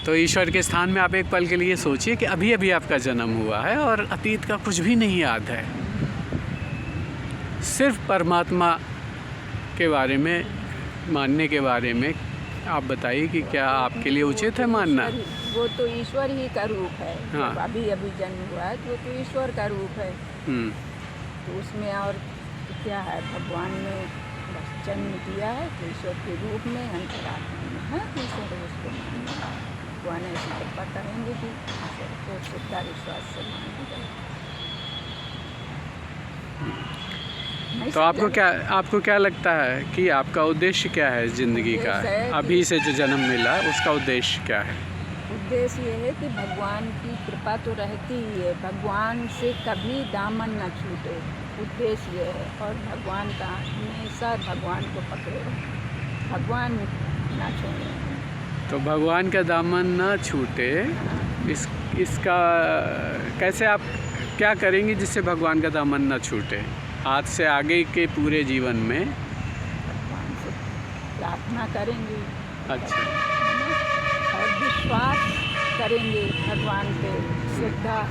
तो ईश्वर के स्थान में आप एक पल के लिए सोचिए कि अभी अभी आपका जन्म हुआ है और अतीत का कुछ भी नहीं याद है, सिर्फ परमात्मा के बारे में मानने के बारे में आप बताइए कि क्या आपके लिए उचित है मानना? वो तो ईश्वर ही का रूप है। हाँ। जब अभी अभी जन्म हुआ है तो वो तो ईश्वर का रूप है। तो उसमें और क्या है, भगवान ने बस जन्म दिया है तो ईश्वर के रूप में अंतरात्मा में है, ईश्वर उसको मानना। भगवान ऐसी कृपा करेंगे कि ईश्वर को श्रद्धा विश्वास से मानेंगे। तो आपको क्या लगता है कि आपका उद्देश्य क्या है ज़िंदगी का? अभी से जो जन्म मिला उसका उद्देश्य क्या है? उद्देश्य ये है कि भगवान की कृपा तो रहती ही है, भगवान से कभी दामन न छूटे, उद्देश्य ये है। और भगवान का हमेशा भगवान को पकड़े, भगवान ना छोड़े। तो भगवान का दामन न छूटे, इसका कैसे आप क्या करेंगे जिससे भगवान का दामन न छूटे? आज से आगे के पूरे जीवन में भगवान से प्रार्थना करेंगे। अच्छा। और विश्वास करेंगे भगवान पे, श्रद्धा,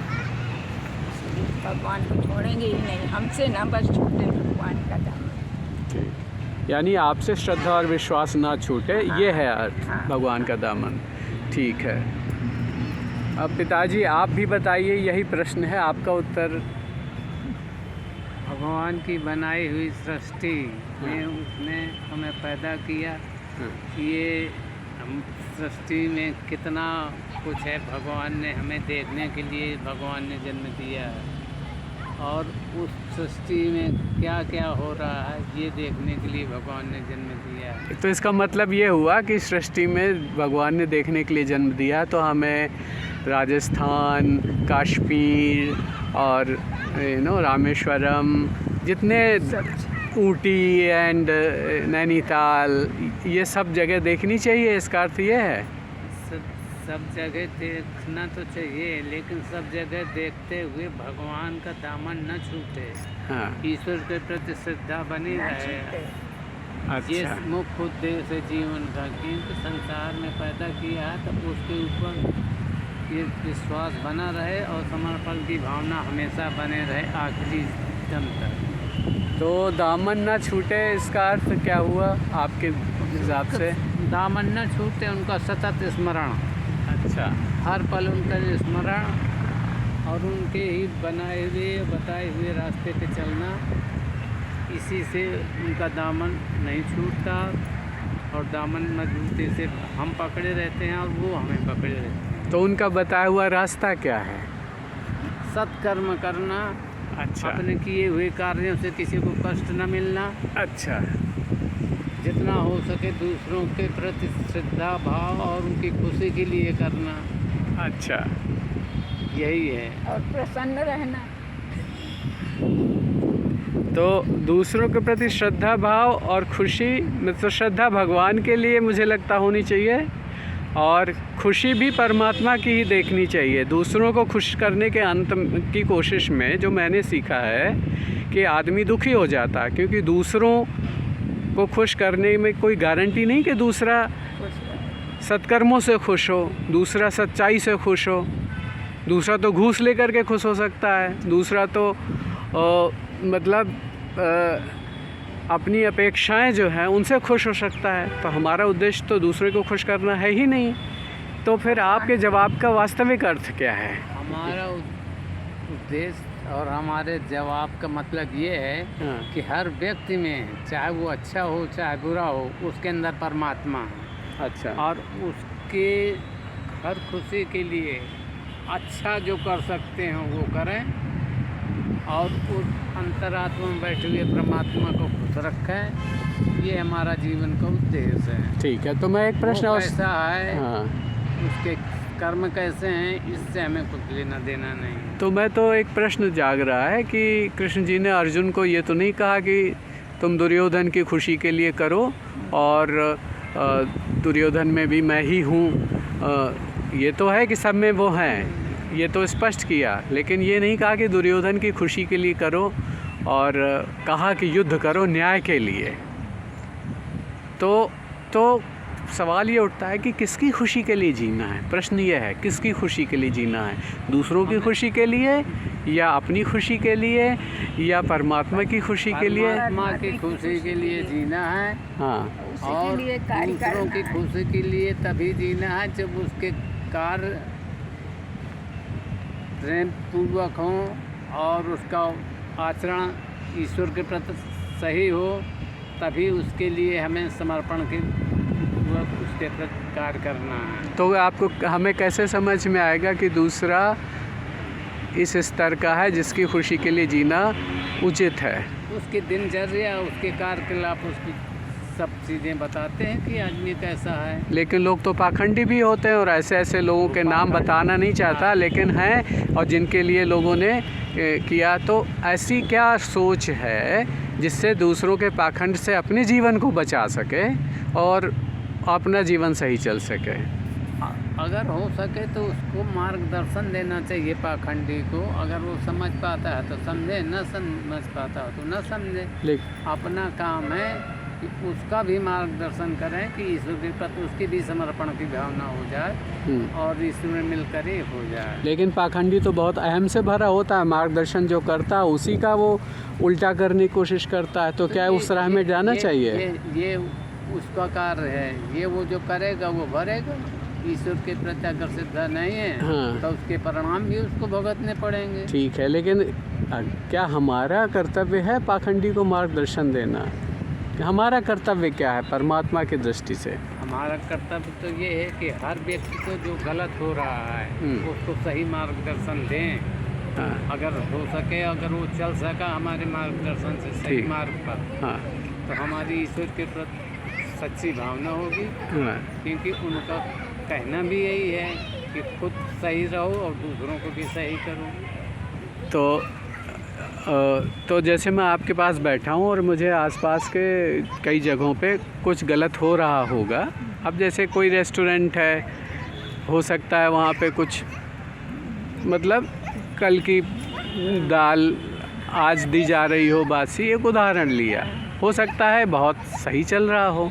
भगवान को छोड़ेंगे ही नहीं, हमसे ना बस छूटे भगवान का दामन। यानी आपसे श्रद्धा और विश्वास ना छूटे, ये है अर्थ भगवान का दामन। ठीक है। अब पिताजी आप भी बताइए, यही प्रश्न है, आपका उत्तर। भगवान की बनाई हुई सृष्टि में उसने हमें पैदा किया। ये हम सृष्टि में कितना कुछ है, भगवान ने हमें देखने के लिए भगवान ने जन्म दिया है, और उस सृष्टि में क्या क्या हो रहा है ये देखने के लिए भगवान ने जन्म दिया है। तो इसका मतलब ये हुआ कि सृष्टि में भगवान ने देखने के लिए जन्म दिया, तो हमें राजस्थान, कश्मीर और रामेश्वरम, जितने ऊटी एंड नैनीताल, ये सब जगह देखनी चाहिए, इसका अर्थ ये है? सब जगह देखना तो चाहिए, लेकिन सब जगह देखते हुए भगवान का दामन न छूटे। हाँ। ईश्वर के प्रति श्रद्धा बनी रहे। अच्छा। ये मुख्य उद्देश्य है जीवन का, क्योंकि संसार में पैदा किया है तो उसके ऊपर ये विश्वास बना रहे और समर्पण की भावना हमेशा बने रहे आखिरी दम तक। तो दामन न छूटे, इसका अर्थ क्या हुआ आपके हिसाब से? दामन न छूटे, उनका सतत स्मरण। अच्छा। हर पल उनका स्मरण और उनके ही बनाए हुए बताए हुए रास्ते पे चलना, इसी से उनका दामन नहीं छूटता और दामन मजबूती से हम पकड़े रहते हैं और वो हमें पकड़े रहते हैं। तो उनका बताया हुआ रास्ता क्या है? सत्कर्म करना। अच्छा। अपने किए हुए कार्यों से किसी को कष्ट न मिलना। अच्छा। जितना हो सके दूसरों के प्रति श्रद्धा भाव और उनकी खुशी के लिए करना। अच्छा। यही है। और प्रसन्न रहना। तो दूसरों के प्रति श्रद्धा भाव और खुशी, मतलब श्रद्धा भगवान के लिए मुझे लगता होनी चाहिए, और खुशी भी परमात्मा की ही देखनी चाहिए। दूसरों को खुश करने के अंत की कोशिश में जो मैंने सीखा है कि आदमी दुखी हो जाता है, क्योंकि दूसरों को खुश करने में कोई गारंटी नहीं कि दूसरा सत्कर्मों से खुश हो, दूसरा सच्चाई से खुश हो। दूसरा तो घूस लेकर के खुश हो सकता है, दूसरा तो मतलब अपनी अपेक्षाएं जो हैं उनसे खुश हो सकता है। तो हमारा उद्देश्य तो दूसरे को खुश करना है ही नहीं। तो फिर आपके जवाब का वास्तविक अर्थ क्या है? हमारा उद्देश्य और हमारे जवाब का मतलब ये है कि हर व्यक्ति में, चाहे वो अच्छा हो चाहे बुरा हो, उसके अंदर परमात्मा है। अच्छा। और उसके हर खुशी के लिए अच्छा जो कर सकते हैं वो करें और उस अंतरात्मा में बैठे हुए परमात्मा को खुश रखें। ये हमारा जीवन का उद्देश्य है। ठीक है। तो मैं एक प्रश्न और कैसा है, हाँ, उसके कर्म कैसे हैं, इससे हमें कुछ लेना देना नहीं। तो मैं तो एक प्रश्न जाग रहा है कि कृष्ण जी ने अर्जुन को ये तो नहीं कहा कि तुम दुर्योधन की खुशी के लिए करो, और दुर्योधन में भी मैं ही हूँ। ये तो है कि सब में वो हैं, ये तो स्पष्ट किया, लेकिन ये नहीं कहा कि दुर्योधन की खुशी के लिए करो, और कहा कि युद्ध करो न्याय के लिए। तो सवाल ये उठता है कि किसकी खुशी के लिए जीना है। प्रश्न ये है, किसकी खुशी के लिए जीना है? दूसरों की खुशी के लिए, या अपनी खुशी के लिए, या परमात्मा की खुशी के लिए? परमात्मा की खुशी के लिए जीना है। हाँ। उसी और के लिए कार्य दूसरों की करना है। खुशी के लिए तभी जीना है जब उसके कार्य प्रेम पूर्वक हों और उसका आचरण ईश्वर के प्रति सही हो, तभी उसके लिए हमें समर्पण के पूर्वक उसके प्रति कार्य करना है। तो आपको हमें कैसे समझ में आएगा कि दूसरा इस स्तर का है जिसकी खुशी के लिए जीना उचित है? उसकी दिनचर्या, उसके कार्यकलाप, उसकी सब चीज़ें बताते हैं कि आदमी कैसा है। लेकिन लोग तो पाखंडी भी होते हैं, और ऐसे ऐसे लोगों के नाम बताना नहीं चाहता, लेकिन हैं, और जिनके लिए लोगों ने किया। तो ऐसी क्या सोच है जिससे दूसरों के पाखंड से अपने जीवन को बचा सके और अपना जीवन सही चल सके? अगर हो सके तो उसको मार्गदर्शन देना चाहिए पाखंडी को। अगर वो समझ पाता है तो समझे, न समझ पाता हो तो न समझे। अपना काम है कि उसका भी मार्गदर्शन करें कि ईश्वर के प्रति उसकी भी समर्पण की भावना हो जाए और ईश्वर में मिलकर ही हो जाए। लेकिन पाखंडी तो बहुत अहम से भरा होता है, मार्गदर्शन जो करता है उसी का वो उल्टा करने की कोशिश करता है। तो क्या उस राह में जाना चाहिए? ये उसका कार्य है, ये वो जो करेगा वो भरेगा। ईश्वर के प्रति अगर श्रद्धा नहीं है हाँ। तो उसके परिणाम भी उसको भुगतने पड़ेंगे। ठीक है, लेकिन क्या हमारा कर्तव्य है पाखंडी को मार्गदर्शन देना? हमारा कर्तव्य क्या है परमात्मा की दृष्टि से? हमारा कर्तव्य तो ये है कि हर व्यक्ति को जो गलत हो रहा है उसको सही मार्गदर्शन दें। हाँ। अगर हो सके, अगर वो चल सका हमारे मार्गदर्शन से सही मार्ग पर, हाँ। तो हमारी ईश्वर के प्रति सच्ची भावना होगी। हाँ। क्योंकि उनका कहना भी यही है कि खुद सही रहो और दूसरों को भी सही करो। तो जैसे मैं आपके पास बैठा हूँ और मुझे आसपास के कई जगहों पे कुछ गलत हो रहा होगा। अब जैसे कोई रेस्टोरेंट है, हो सकता है वहाँ पे कुछ मतलब कल की दाल आज दी जा रही हो बासी, एक उदाहरण लिया, हो सकता है बहुत सही चल रहा हो।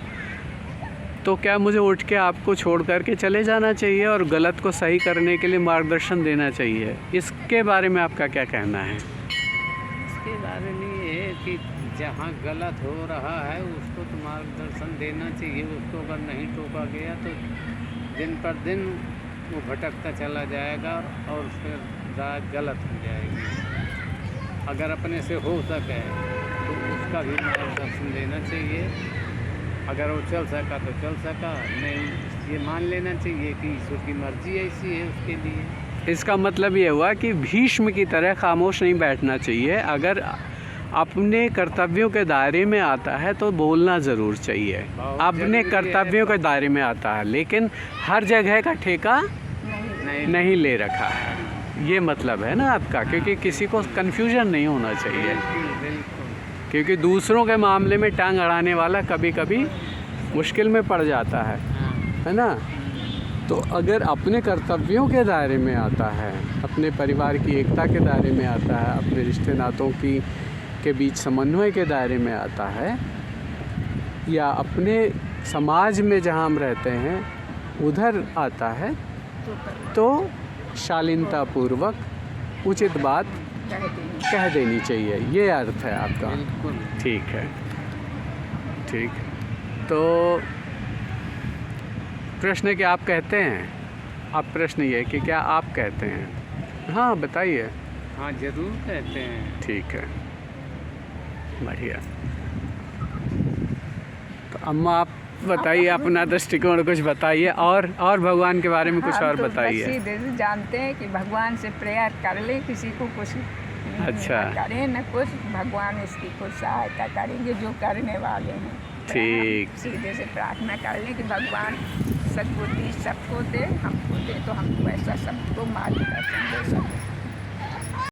तो क्या मुझे उठ के आपको छोड़ कर के चले जाना चाहिए और गलत को सही करने के लिए मार्गदर्शन देना चाहिए? इसके बारे में आपका क्या कहना है? इसके बारे में ये है कि जहाँ गलत हो रहा है उसको तो मार्गदर्शन देना चाहिए। उसको अगर नहीं टोका गया तो दिन पर दिन वो भटकता चला जाएगा और उसकी राह गलत हो जाएगी। अगर अपने से हो सके तो उसका भी मार्गदर्शन देना चाहिए। अगर वो चल सका तो चल सका, नहीं ये मान लेना चाहिए कि ईश्वर की मर्जी ऐसी है उसके लिए। इसका मतलब ये हुआ कि भीष्म की तरह खामोश नहीं बैठना चाहिए। अगर अपने कर्तव्यों के दायरे में आता है तो बोलना ज़रूर चाहिए। अपने कर्तव्यों के दायरे में आता है, लेकिन हर जगह का ठेका नहीं ले रखा है, ये मतलब है ना आपका? क्योंकि किसी को कन्फ्यूजन नहीं होना चाहिए, क्योंकि दूसरों के मामले में टांग अड़ाने वाला कभी कभी मुश्किल में पड़ जाता है ना? तो अगर अपने कर्तव्यों के दायरे में आता है, अपने परिवार की एकता के दायरे में आता है, अपने रिश्ते नातों के बीच समन्वय के दायरे में आता है, या अपने समाज में जहाँ हम रहते हैं उधर आता है, तो शालीनतापूर्वक उचित बात कह देनी चाहिए। ये अर्थ है आपका? ठीक है, ठीक। तो प्रश्न क्या आप कहते हैं? आप प्रश्न ये कि क्या आप कहते हैं? हाँ बताइए। हाँ जरूर कहते हैं। ठीक है, बढ़िया। तो अम्मा आप बताइए अपना दृष्टिकोण कुछ बताइए, और भगवान के बारे में कुछ और बताइए। बस जानते हैं कि भगवान से प्रेयर कर ले, किसी को कुछ अच्छा करें न कुछ, भगवान उसकी कुछ सहायता करेंगे जो करने वाले हैं। ठीक, सीधे से प्रार्थना कर लें कि भगवान सद्बुद्धि सबको दे, हमको दे, तो हमको ऐसा सबको मार्गदर्शन दे सकते।